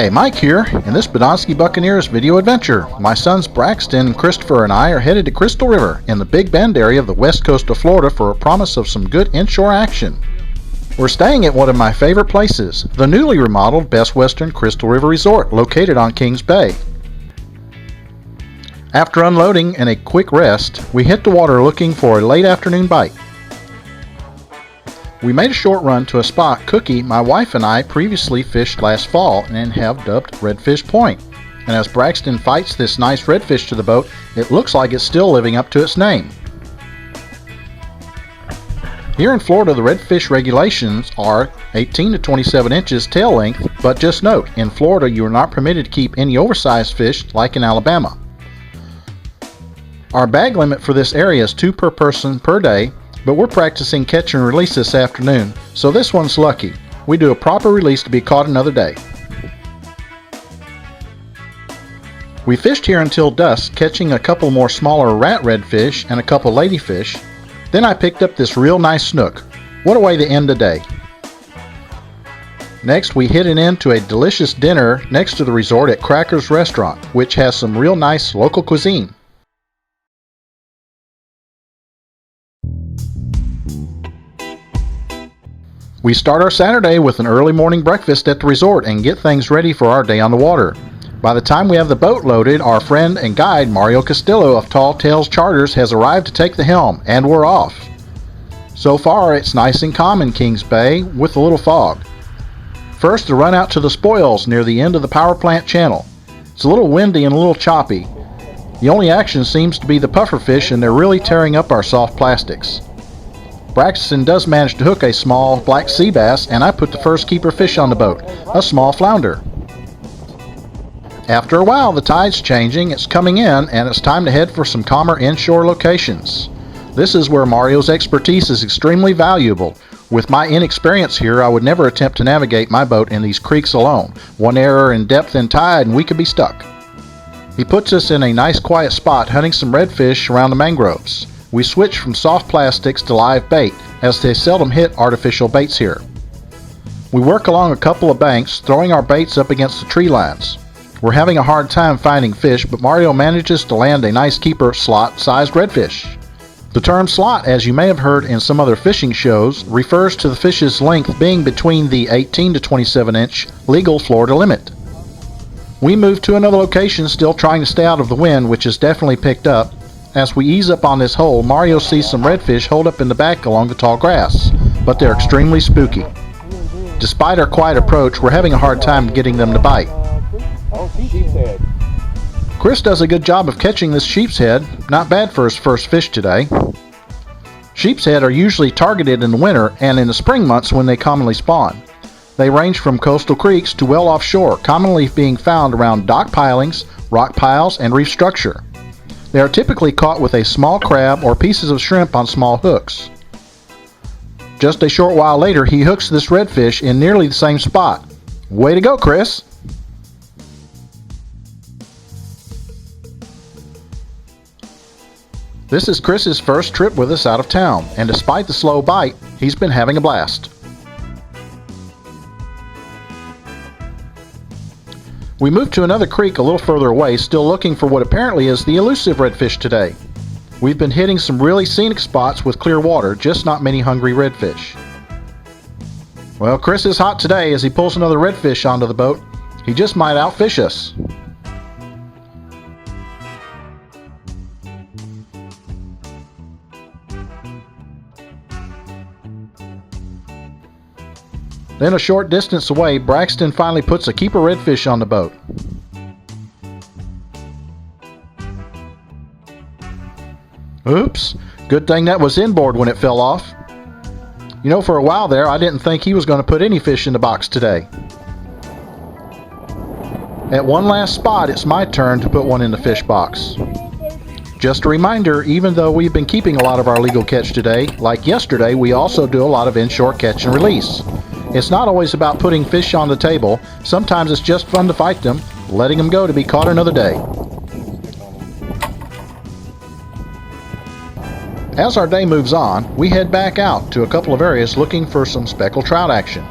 Hi, Mike here. In this Badonsky Buccaneers video adventure, my sons Braxton and Christopher and I are headed to Crystal River in the Big Bend area of the west coast of Florida for a promise of some good inshore action. We're staying at one of my favorite places, the newly remodeled Best Western Crystal River Resort located on Kings Bay. After unloading and a quick rest, we hit the water looking for a late afternoon bite. We made a short run to a spot Cookie, my wife, and I previously fished last fall and have dubbed Redfish Point. And as Braxton fights this nice redfish to the boat, it looks like it's still living up to its name. Here in Florida, the redfish regulations are 18 to 27 inches tail length, but just note, in Florida you are not permitted to keep any oversized fish like in Alabama. Our bag limit for this area is 2 per person per day, but we're practicing catch and release this afternoon, so this one's lucky. We do a proper release to be caught another day. We fished here until dusk, catching a couple more smaller rat redfish and a couple ladyfish. Then I picked up this real nice snook. What a way to end the day. Next, we hit it into a delicious dinner next to the resort at Cracker's Restaurant, which has some real nice local cuisine. We start our Saturday with an early morning breakfast at the resort and get things ready for our day on the water. By the time we have the boat loaded, our friend and guide Marrio Castillo of Tall Tales Charters has arrived to take the helm, and we're off. So far it's nice and calm in Kings Bay with a little fog. First, a run out to the spoils near the end of the power plant channel. It's a little windy and a little choppy. The only action seems to be the pufferfish, and they're really tearing up our soft plastics. Braxton does manage to hook a small black sea bass, and I put the first keeper fish on the boat, a small flounder. After a while, the tide's changing, it's coming in, and it's time to head for some calmer inshore locations. This is where Marrio's expertise is extremely valuable. With my inexperience here, I would never attempt to navigate my boat in these creeks alone. One error in depth and tide and we could be stuck. He puts us in a nice quiet spot hunting some redfish around the mangroves. We switch from soft plastics to live bait, as they seldom hit artificial baits here. We work along a couple of banks, throwing our baits up against the tree lines. We're having a hard time finding fish, but Marrio manages to land a nice keeper slot-sized redfish. The term slot, as you may have heard in some other fishing shows, refers to the fish's length being between the 18 to 27 inch legal Florida limit. We move to another location, still trying to stay out of the wind, which has definitely picked up. As we ease up on this hole, Marrio sees some redfish holed up in the back along the tall grass, but they're extremely spooky. Despite our quiet approach, we're having a hard time getting them to bite. Chris does a good job of catching this sheep's head, not bad for his first fish today. Sheep's head are usually targeted in the winter and in the spring months when they commonly spawn. They range from coastal creeks to well offshore, commonly being found around dock pilings, rock piles, and reef structure. They are typically caught with a small crab or pieces of shrimp on small hooks. Just a short while later, he hooks this redfish in nearly the same spot. Way to go, Chris! This is Chris's first trip with us out of town, and despite the slow bite, he's been having a blast. We move to another creek a little further away, still looking for what apparently is the elusive redfish today. We've been hitting some really scenic spots with clear water, just not many hungry redfish. Well, Chris is hot today as he pulls another redfish onto the boat. He just might outfish us. Then a short distance away, Braxton finally puts a keeper redfish on the boat. Oops, good thing that was inboard when it fell off. You know, for a while there, I didn't think he was going to put any fish in the box today. At one last spot, it's my turn to put one in the fish box. Just a reminder, even though we've been keeping a lot of our legal catch today, like yesterday, we also do a lot of inshore catch and release. It's not always about putting fish on the table. Sometimes it's just fun to fight them, letting them go to be caught another day. As our day moves on, we head back out to a couple of areas looking for some speckled trout action.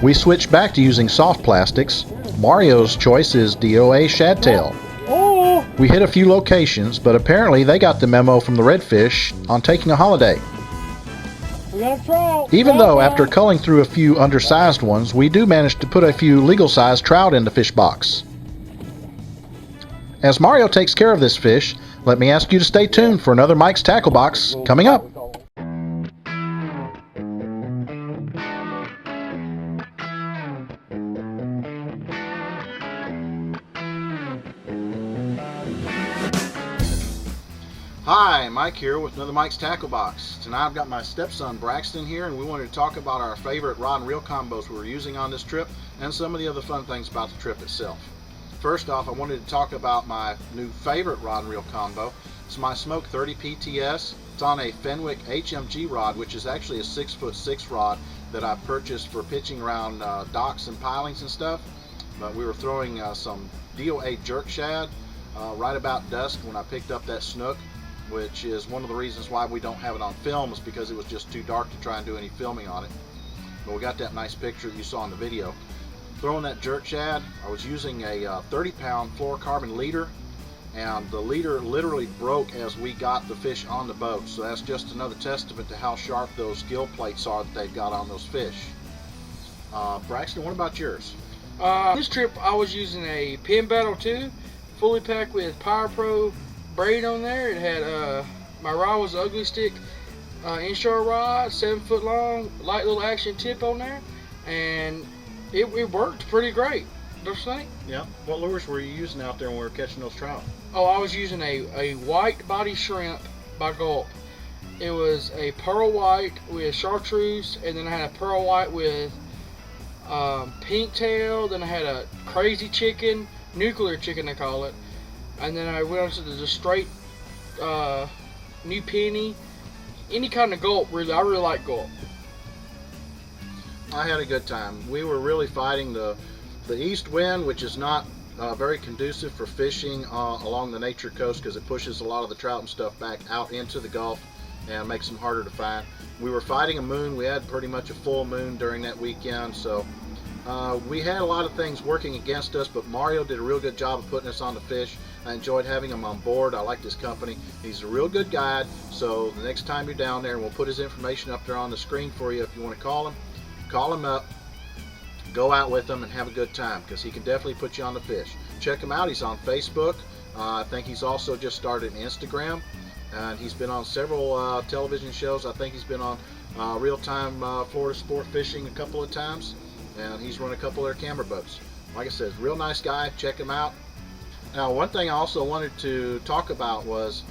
We switch back to using soft plastics. Mario's choice is DOA shadtail. Oh! We hit a few locations, but apparently they got the memo from the redfish on taking a holiday. We got a trout! Even though after culling through a few undersized ones, we do manage to put a few legal-sized trout in the fish box. As Marrio takes care of this fish, let me ask you to stay tuned for another Mike's Tackle Box coming up. Hi, Mike here with another Mike's Tackle Box. Tonight I've got my stepson Braxton here, and we wanted to talk about our favorite rod and reel combos we were using on this trip and some of the other fun things about the trip itself. First off, I wanted to talk about my new favorite rod and reel combo. It's my Smoke 30 PTS. It's on a Fenwick HMG rod, which is actually a 6'6" rod that I purchased for pitching around docks and pilings and stuff. But we were throwing some DOA jerk shad right about dusk when I picked up that snook, which is one of the reasons why we don't have it on film, is because it was just too dark to try and do any filming on it. But we got that nice picture that you saw in the video. Throwing that jerk shad, I was using a 30-pound fluorocarbon leader, and the leader literally broke as we got the fish on the boat. So that's just another testament to how sharp those gill plates are that they've got on those fish. Braxton, what about yours? This trip I was using a Pin Battle 2, fully packed with Power Pro braid on there. It had my rod was an ugly stick Inshore rod, 7 foot long, light little action tip on there, and it worked pretty great. Don't you think? Yeah. What lures were you using out there when we were catching those trout? Oh, I was using a white body shrimp by Gulp. It was a pearl white with chartreuse, and then I had a pearl white with pink tail. Then I had a crazy chicken, nuclear chicken they call it, and then I went on to the just straight new penny. Any kind of Gulp, really. I really like Gulp. I had a good time. We were really fighting the east wind, which is not very conducive for fishing along the nature coast, because it pushes a lot of the trout and stuff back out into the Gulf and makes them harder to find. We were fighting a moon. We had pretty much a full moon during that weekend, so we had a lot of things working against us, but Marrio did a real good job of putting us on the fish. I enjoyed having him on board. I liked his company. He's a real good guide, so the next time you're down there, we'll put his information up there on the screen for you if you want to call him. Call him up, go out with him, and have a good time, because he can definitely put you on the fish. Check him out. He's on Facebook. I think he's also just started an Instagram, and he's been on several television shows. I think he's been on Real-Time Florida Sport Fishing a couple of times, and he's run a couple of their camera boats. Like I said, real nice guy. Check him out. Now, one thing I also wanted to talk about was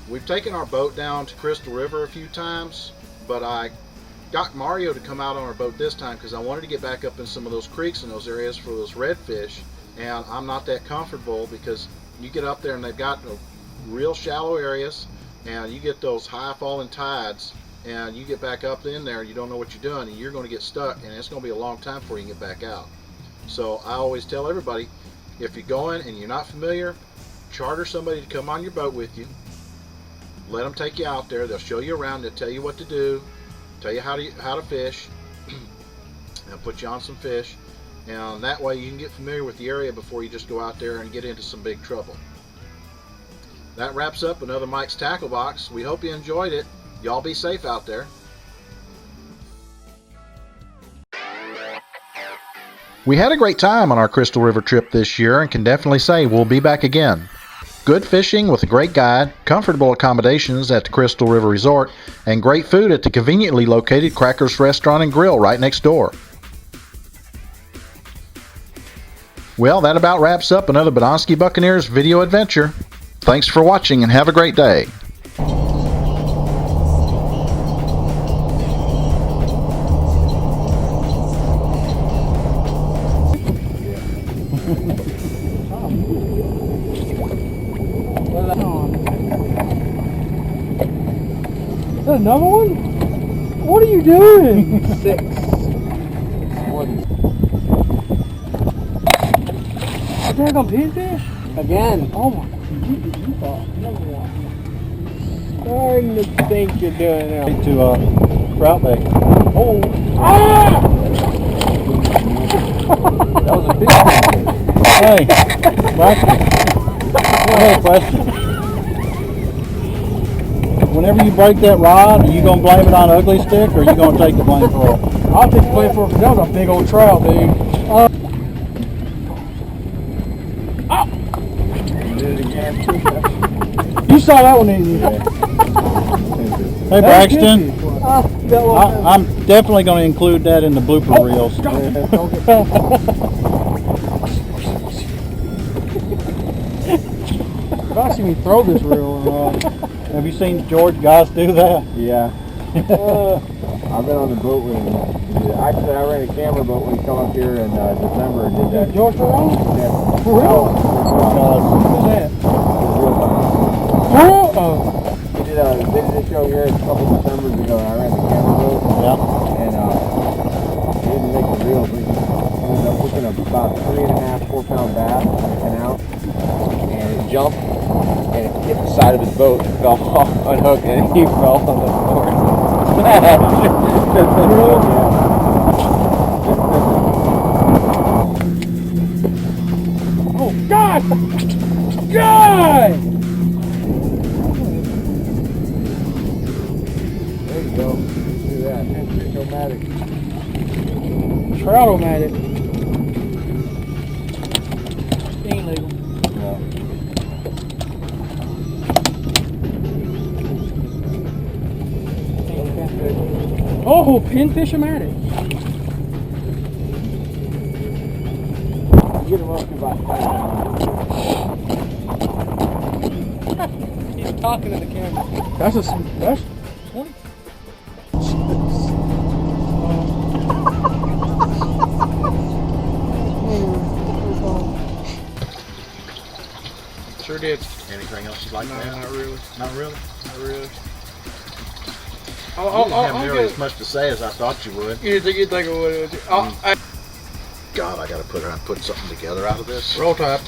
we've taken our boat down to Crystal River a few times, but I got Marrio to come out on our boat this time because I wanted to get back up in some of those creeks in those areas for those redfish, and I'm not that comfortable because you get up there and they've got real shallow areas, and you get those high falling tides, and you get back up in there and you don't know what you're doing, and you're going to get stuck, and it's going to be a long time before you can get back out. So I always tell everybody, if you're going and you're not familiar, charter somebody to come on your boat with you. Let them take you out there. They'll show you around. They'll tell you what to do, tell you how to fish, and put you on some fish, and that way you can get familiar with the area before you just go out there and get into some big trouble. That wraps up another Mike's Tackle Box. We hope you enjoyed it. Y'all be safe out there. We had a great time on our Crystal River trip this year and can definitely say we'll be back again. Good fishing with a great guide, comfortable accommodations at the Crystal River Resort, and great food at the conveniently located Crackers Restaurant and Grill right next door. Well, that about wraps up another Badonsky Buccaneers video adventure. Thanks for watching and have a great day. Is that another one? What are you doing? 6. A daggone pinfish? Again. Oh my God. You thought another one. Starting to think you're doing it. To trout bait. Oh. Ah! That was a big one. Hey, Braxton, I have a question. Whenever you break that rod, are you going to blame it on Ugly Stik, or are you going to take the blame for it? I'll take the blame for it, 'cause that was a big old trout, dude. You saw that one, didn't you? Hey, Braxton, That one. I'm definitely going to include that in the blooper reels. I've seen me throw this reel. Have you seen George guys do that? Yeah. I've been on the boat when, actually I ran a camera boat when we come up here in December and did that. George around? Yeah. For real? Who's that? Oh. We did a show here a couple Decembers ago and I ran the camera boat. Yeah. And we didn't make the reels. We ended up hooking about 3.5, 4 pound bass on the canal. And it jumped and it hit the side of his boat and fell off, unhooked, and he fell on the floor. Oh, God! God! There you go. Do that. Fish-o-matic. Trout-o-matic. Ain't legal. Yeah. Oh, pinfish-o-matic. Get him up to about 5 pounds. He's talking to the camera. That's 20. Sure did. Anything else you'd like No, to add? not really. Not really? Not really. You didn't have nearly as much to say as I thought you would. You think it would? God, I gotta put something together out of this. Roll Tide.